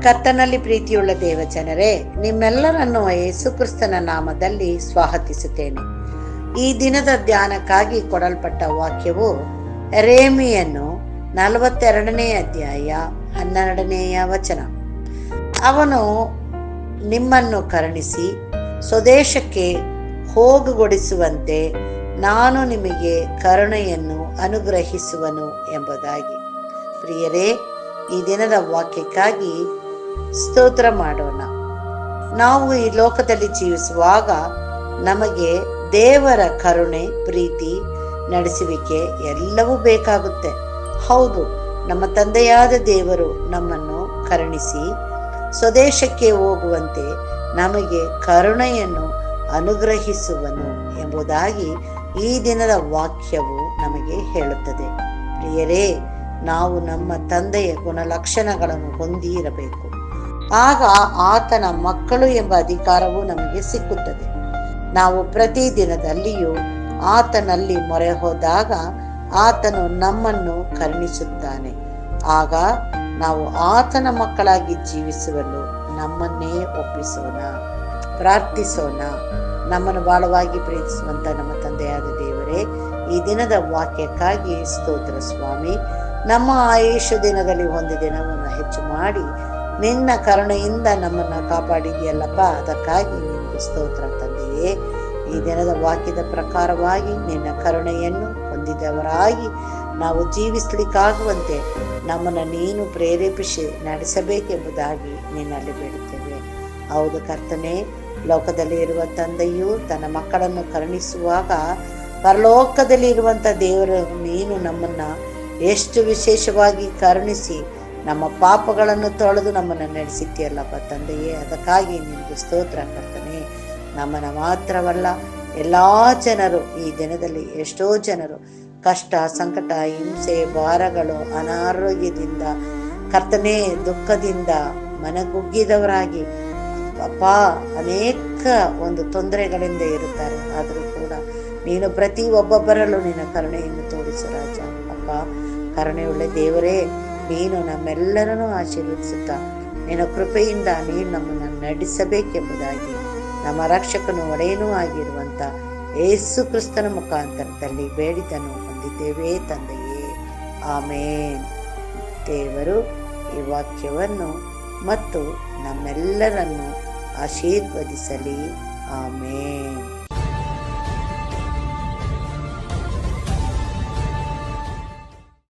ಕರ್ತನಲ್ಲಿ ಪ್ರೀತಿಯುಳ್ಳ ದೇವಜನರೇ, ನಿಮ್ಮೆಲ್ಲರನ್ನು ಯೇಸು ಕ್ರಿಸ್ತನ ನಾಮದಲ್ಲಿ ಸ್ವಾಗತಿಸುತ್ತೇನೆ. ಈ ದಿನದ ಧ್ಯಾನಕ್ಕಾಗಿ ಕೊಡಲ್ಪಟ್ಟ ವಾಕ್ಯವು ಯೆರೆಮೀಯನು 42ನೇ ಅಧ್ಯಾಯ 12ನೇಯ ವಚನ. ಅವನು ನಿಮ್ಮನ್ನು ಕರುಣಿಸಿ ಸ್ವದೇಶಕ್ಕೆ ಹೋಗುಗೊಡಿಸುವಂತೆ ನಾನು ನಿಮಗೆ ಕರುಣೆಯನ್ನು ಅನುಗ್ರಹಿಸುವನು ಎಂಬುದಾಗಿ. ಪ್ರಿಯರೇ, ಈ ದಿನದ ವಾಕ್ಯಕ್ಕಾಗಿ ಸ್ತೋತ್ರ ಮಾಡೋಣ. ನಾವು ಈ ಲೋಕದಲ್ಲಿ ಜೀವಿಸುವಾಗ ನಮಗೆ ದೇವರ ಕರುಣೆ, ಪ್ರೀತಿ, ನಡೆಸುವಿಕೆ ಎಲ್ಲವೂ ಬೇಕಾಗುತ್ತೆ. ಹೌದು, ನಮ್ಮ ತಂದೆಯಾದ ದೇವರು ನಮ್ಮನ್ನು ಕರುಣಿಸಿ ಸ್ವದೇಶಕ್ಕೆ ಹೋಗುವಂತೆ ನಮಗೆ ಕರುಣೆಯನ್ನು ಅನುಗ್ರಹಿಸುವನು ಎಂಬುದಾಗಿ ಈ ದಿನದ ವಾಕ್ಯವು ನಮಗೆ ಹೇಳುತ್ತದೆ. ಪ್ರಿಯರೇ, ನಾವು ನಮ್ಮ ತಂದೆಯ ಗುಣಲಕ್ಷಣಗಳನ್ನು ಹೊಂದಿರಬೇಕು. ಆಗ ಆತನ ಮಕ್ಕಳು ಎಂಬ ಅಧಿಕಾರವು ನಮಗೆ ಸಿಕ್ಕುತ್ತದೆ. ನಾವು ಪ್ರತಿ ದಿನದಲ್ಲಿಯೂ ಆತನಲ್ಲಿ ಮೊರೆ ಹೋದಾಗ ಆತನು ನಮ್ಮನ್ನು ಕರುಣಿಸುತ್ತಾನೆ. ಆಗ ನಾವು ಆತನ ಮಕ್ಕಳಾಗಿ ಜೀವಿಸುವಲು ನಮ್ಮನ್ನೇ ಒಪ್ಪಿಸೋಣ, ಪ್ರಾರ್ಥಿಸೋಣ. ನಮ್ಮನ್ನು ಬಹಳವಾಗಿ ಪ್ರೀತಿಸುವಂತ ನಮ್ಮ ತಂದೆಯಾದ ದೇವರೇ, ಈ ದಿನದ ವಾಕ್ಯಕ್ಕಾಗಿ ಸ್ತೋತ್ರ ಸ್ವಾಮಿ. ನಮ್ಮ ಆಯುಷ ದಿನದಲ್ಲಿ ಒಂದು ದಿನವನ್ನು ಹೆಚ್ಚು ಮಾಡಿ ನಿನ್ನ ಕರುಣೆಯಿಂದ ನಮ್ಮನ್ನು ಕಾಪಾಡಿದೆಯಲ್ಲಪ್ಪ, ಅದಕ್ಕಾಗಿ ನಿನಗೆ ಸ್ತೋತ್ರ ತಂದೆಯೇ. ಈ ದಿನದ ವಾಕ್ಯದ ಪ್ರಕಾರವಾಗಿ ನಿನ್ನ ಕರುಣೆಯನ್ನು ಹೊಂದಿದವರಾಗಿ ನಾವು ಜೀವಿಸಲಿಕ್ಕಾಗುವಂತೆ ನಮ್ಮನ್ನು ನೀನು ಪ್ರೇರೇಪಿಸಿ ನಡೆಸಬೇಕೆಂಬುದಾಗಿ ನಿನ್ನಲ್ಲಿ ಬೇಡುತ್ತೇವೆ. ಹೌದು ಕರ್ತನೇ, ಲೋಕದಲ್ಲಿ ಇರುವ ತಂದೆಯು ತನ್ನ ಮಕ್ಕಳನ್ನು ಕರುಣಿಸುವಾಗ ಪರಲೋಕದಲ್ಲಿ ಇರುವಂಥ ದೇವರು ನೀನು ನಮ್ಮನ್ನು ಎಷ್ಟು ವಿಶೇಷವಾಗಿ ಕರುಣಿಸಿ ನಮ್ಮ ಪಾಪಗಳನ್ನು ತೊಳೆದು ನಮ್ಮನ್ನು ನಡೆಸಿದ್ದೀಯಲ್ಲಪ್ಪ ತಂದೆಯೇ. ಅದಕ್ಕಾಗಿ ನಿನಗೆ ಸ್ತೋತ್ರ ಕರ್ತನೇ. ನಮ್ಮನ್ನು ಮಾತ್ರವಲ್ಲ, ಎಲ್ಲ ಜನರು ಈ ದಿನದಲ್ಲಿ ಎಷ್ಟೋ ಜನರು ಕಷ್ಟ, ಸಂಕಟ, ಹಿಂಸೆ, ಭಾರಗಳು, ಅನಾರೋಗ್ಯದಿಂದ ಕರ್ತನೇ ದುಃಖದಿಂದ ಮನಗುಗ್ಗಿದವರಾಗಿ ಅಪ್ಪ ಅನೇಕ ಒಂದು ತೊಂದರೆಗಳಿಂದ ಇರುತ್ತಾರೆ. ಆದರೂ ಕೂಡ ನೀನು ಪ್ರತಿ ಒಬ್ಬೊಬ್ಬರಲ್ಲೂ ನಿನ್ನ ಕರುಣೆಯನ್ನು ತೋರಿಸು ರಾಜ. ಅಪ್ಪ ಕರುಣೆಯುಳ್ಳ ದೇವರೇ, ನೀನು ನಮ್ಮೆಲ್ಲರನ್ನೂ ಆಶೀರ್ವದಿಸುತ್ತಾ ನಿನ್ನ ಕೃಪೆಯಿಂದ ನೀನು ನಮ್ಮನ್ನು ನಡೆಸಬೇಕೆಂಬುದಾಗಿ ನಮ್ಮ ರಕ್ಷಕನು ಒಡೆಯನೂ ಆಗಿರುವಂಥ ಯೇಸು ಕ್ರಿಸ್ತನ ಮುಖಾಂತರದಲ್ಲಿ ಬೇಡಿದನು ಹೊಂದಿದ್ದೇವೆ ತಂದೆಯೇ, ಆಮೇನ್. ದೇವರು ಈ ವಾಕ್ಯವನ್ನು ಮತ್ತು ನಮ್ಮೆಲ್ಲರನ್ನು ಆಶೀರ್ವದಿಸಲಿ, ಆಮೇನ್.